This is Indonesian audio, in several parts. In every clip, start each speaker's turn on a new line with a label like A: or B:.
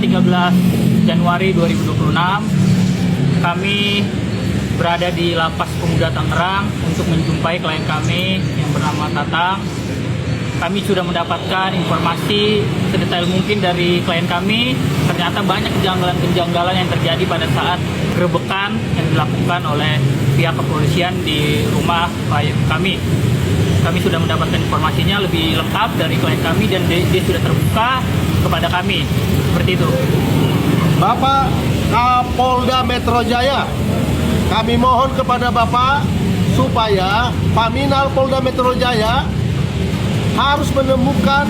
A: 13 Januari 2026 kami berada di Lapas Pemuda Tangerang untuk menjumpai klien kami yang bernama Tatang. Kami sudah mendapatkan informasi sedetail mungkin dari klien kami. Ternyata banyak kejanggalan-kejanggalan yang terjadi pada saat gerebekan yang dilakukan oleh pihak kepolisian di rumah klien kami. Kami sudah mendapatkan informasinya lebih lengkap dari klien kami dan dia sudah terbuka kepada kami. Seperti itu.
B: Bapak Kapolda Metro Jaya, kami mohon kepada Bapak supaya Paminal Polda Metro Jaya harus menemukan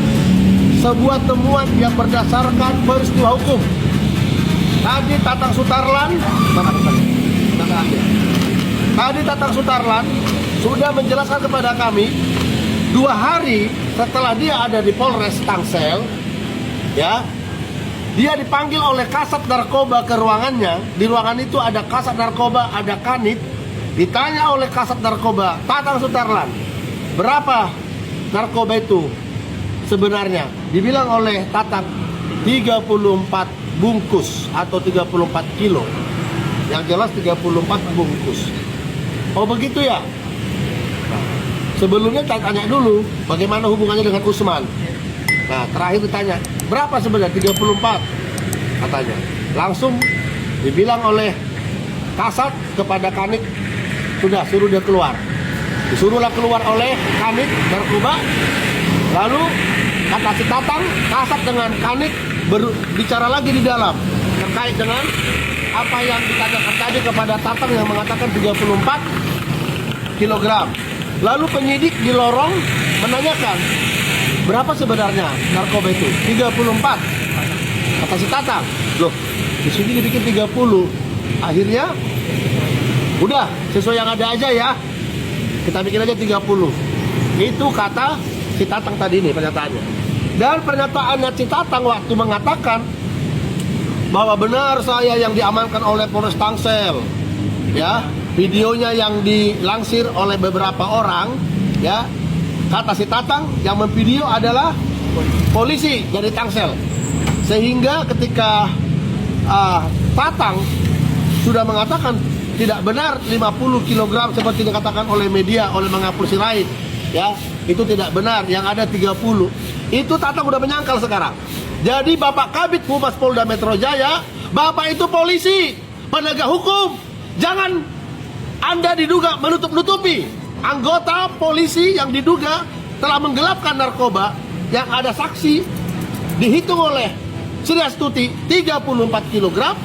B: sebuah temuan yang berdasarkan peristiwa hukum. Tadi Tatang Sutarlan sudah menjelaskan kepada kami 2 hari setelah dia ada di Polres Tangsel, ya, dia dipanggil oleh Kasat Narkoba ke ruangannya. Di ruangan itu ada Kasat Narkoba, ada Kanit. Ditanya oleh Kasat Narkoba, Tatang Sutarlan, berapa narkoba itu sebenarnya? Dibilang oleh Tatang 34 bungkus atau 34 kilo. Yang jelas 34 bungkus. Oh begitu ya? Sebelumnya tanya dulu bagaimana hubungannya dengan Usman. Nah terakhir ditanya, berapa sebenarnya? 34 katanya. Langsung dibilang oleh Kasat kepada Kanit, sudah suruh dia keluar. Disuruhlah keluar oleh Kanit Narkoba. Lalu kata si Tatang, Kasat dengan Kanit berbicara lagi di dalam terkait dengan apa yang ditanyakan tadi kepada Tatang yang mengatakan 34 kilogram. Lalu penyidik di lorong menanyakan, berapa sebenarnya narkoba itu? 34. Kata si Tatang, loh di sini dibikin 30. Akhirnya udah sesuai yang ada aja ya, kita bikin aja 30. Itu kata si Tatang tadi nih pernyataannya. Dan pernyataannya si Tatang waktu mengatakan bahwa benar saya yang diamankan oleh Polres Tangsel, ya, videonya yang dilansir oleh beberapa orang, ya, kata si Tatang yang memvideo adalah polisi dari Tangsel. Sehingga ketika Tatang sudah mengatakan tidak benar 50 kg seperti dikatakan oleh media, oleh mengapur Sirait, ya, itu tidak benar, yang ada 30. Itu Tatang udah menyangkal sekarang. Jadi Bapak Kabid Humas Polda Metro Jaya, Bapak itu polisi, penegak hukum. Jangan Anda diduga menutup-nutupi anggota polisi yang diduga telah menggelapkan narkoba, yang ada saksi dihitung oleh Sri Astuti 34 kg,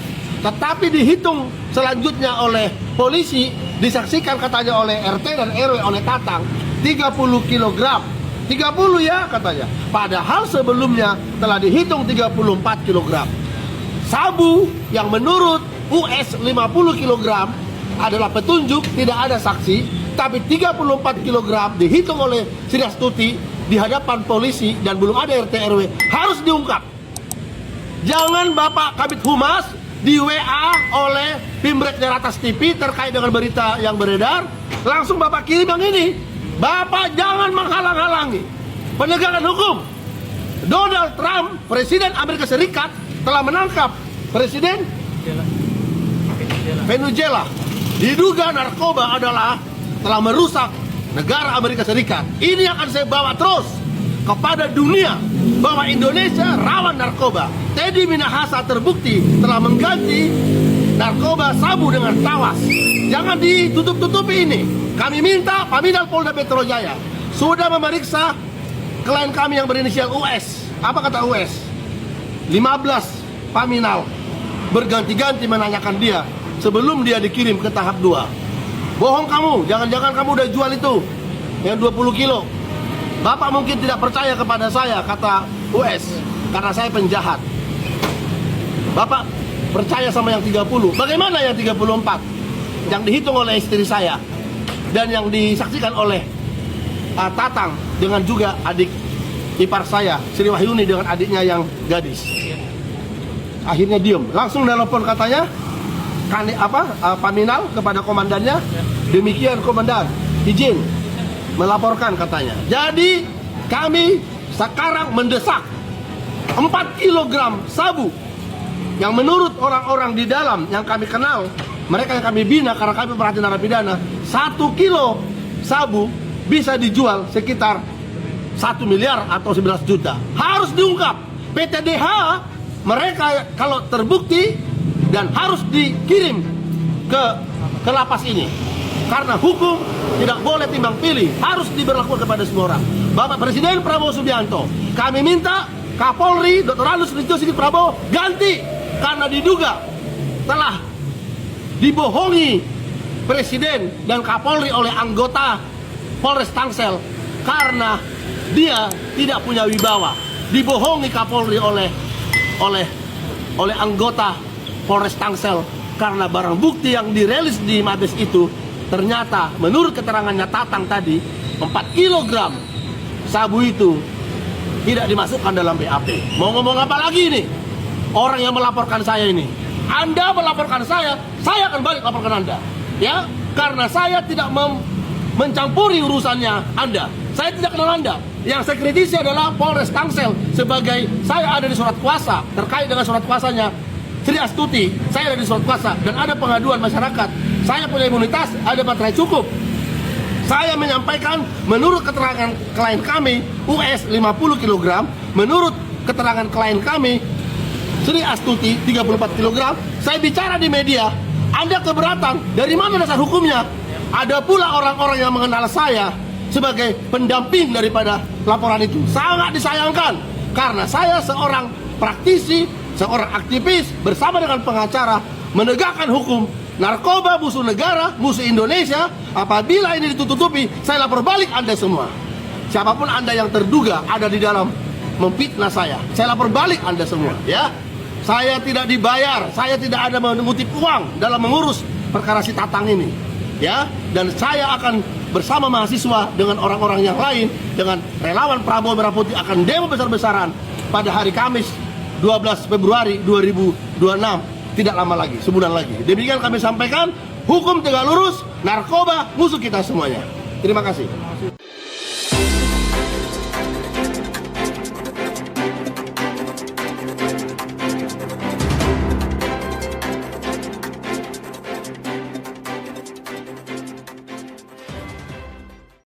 B: tetapi dihitung selanjutnya oleh polisi, disaksikan katanya oleh RT dan RW oleh Tatang 30 kg. 30 ya katanya. Padahal sebelumnya telah dihitung 34 kg. Sabu yang menurut US 50 kg adalah petunjuk, tidak ada saksi, tapi 34 kg dihitung oleh Sri Astuti di hadapan polisi dan belum ada RT RW, harus diungkap. Jangan Bapak Kabid Humas di WA oleh Pimret Jaratas TV terkait dengan berita yang beredar, langsung Bapak kirim yang ini. Bapak jangan menghalang-halangi penegakan hukum. Donald Trump, Presiden Amerika Serikat, telah menangkap Presiden Venezuela. Diduga narkoba adalah telah merusak negara Amerika Serikat. Ini akan saya bawa terus kepada dunia bahwa Indonesia rawan narkoba. Teddy Minahasa terbukti telah mengganti narkoba sabu dengan tawas. Jangan ditutup-tutupi ini. Kami minta Paminal Polda Metro Jaya sudah memeriksa klien kami yang berinisial US. Apa kata US? 15 Paminal berganti-ganti menanyakan dia sebelum dia dikirim ke tahap 2. Bohong kamu, jangan-jangan kamu udah jual itu yang 20 kilo. Bapak mungkin tidak percaya kepada saya, kata US, karena saya penjahat. Bapak percaya sama yang 30. Bagaimana yang 34? Yang dihitung oleh istri saya dan yang disaksikan oleh Tatang dengan juga adik ipar saya, Sri Wahyuni, dengan adiknya yang gadis. Akhirnya diem, langsung nelpon katanya Paminal kepada komandannya. Demikian komandan, izin melaporkan katanya. Jadi kami sekarang mendesak 4 kg sabu yang menurut orang-orang di dalam yang kami kenal, mereka yang kami bina karena kami perhatian narapidana, 1 kilo sabu bisa dijual sekitar 1 miliar atau 11 juta. Harus diungkap. PTDH mereka kalau terbukti dan harus dikirim ke lapas ini. Karena hukum tidak boleh timbang pilih, harus diberlakukan kepada semua orang. Bapak Presiden Prabowo Subianto, kami minta Kapolri Dr. Anus Listio Sigit Prabowo ganti karena diduga telah dibohongi Presiden dan Kapolri oleh anggota Polres Tangsel karena dia tidak punya wibawa. Dibohongi Kapolri oleh anggota Polres Tangsel karena barang bukti yang dirilis di Mabes itu ternyata menurut keterangannya Tatang tadi 4 kilogram sabu itu tidak dimasukkan dalam BAP. Mau ngomong apa lagi nih? Orang yang melaporkan saya ini, Anda melaporkan saya akan balik laporkan Anda. Ya, karena saya tidak mencampuri urusannya Anda. Saya tidak kenal Anda. Yang saya kritisi adalah Polres Tangsel sebagai saya ada di surat kuasa terkait dengan surat kuasanya Sri Astuti. Saya ada di surat kuasa dan ada pengaduan masyarakat. Saya punya imunitas, ada baterai cukup. Saya menyampaikan menurut keterangan klien kami US 50 kg, menurut keterangan klien kami Sri Astuti 34 kg. Saya bicara di media, Anda keberatan, dari mana dasar hukumnya? Ada pula orang-orang yang mengenal saya sebagai pendamping daripada laporan itu. Sangat disayangkan karena saya seorang praktisi, seorang aktivis bersama dengan pengacara menegakkan hukum. Narkoba musuh negara, musuh Indonesia. Apabila ini ditutupi, saya lapor balik Anda semua. Siapapun Anda yang terduga ada di dalam memfitnah saya lapor balik Anda semua, ya. Saya tidak dibayar, saya tidak ada mengutip uang dalam mengurus perkara si Tatang ini, ya. Dan saya akan bersama mahasiswa dengan orang-orang yang lain, dengan relawan Prabowo Merah Putih akan demo besar-besaran pada hari Kamis 12 Februari 2026. Tidak lama lagi, sebulan lagi. Demikian kami sampaikan, hukum tegak lurus, narkoba musuh kita semuanya. Terima kasih.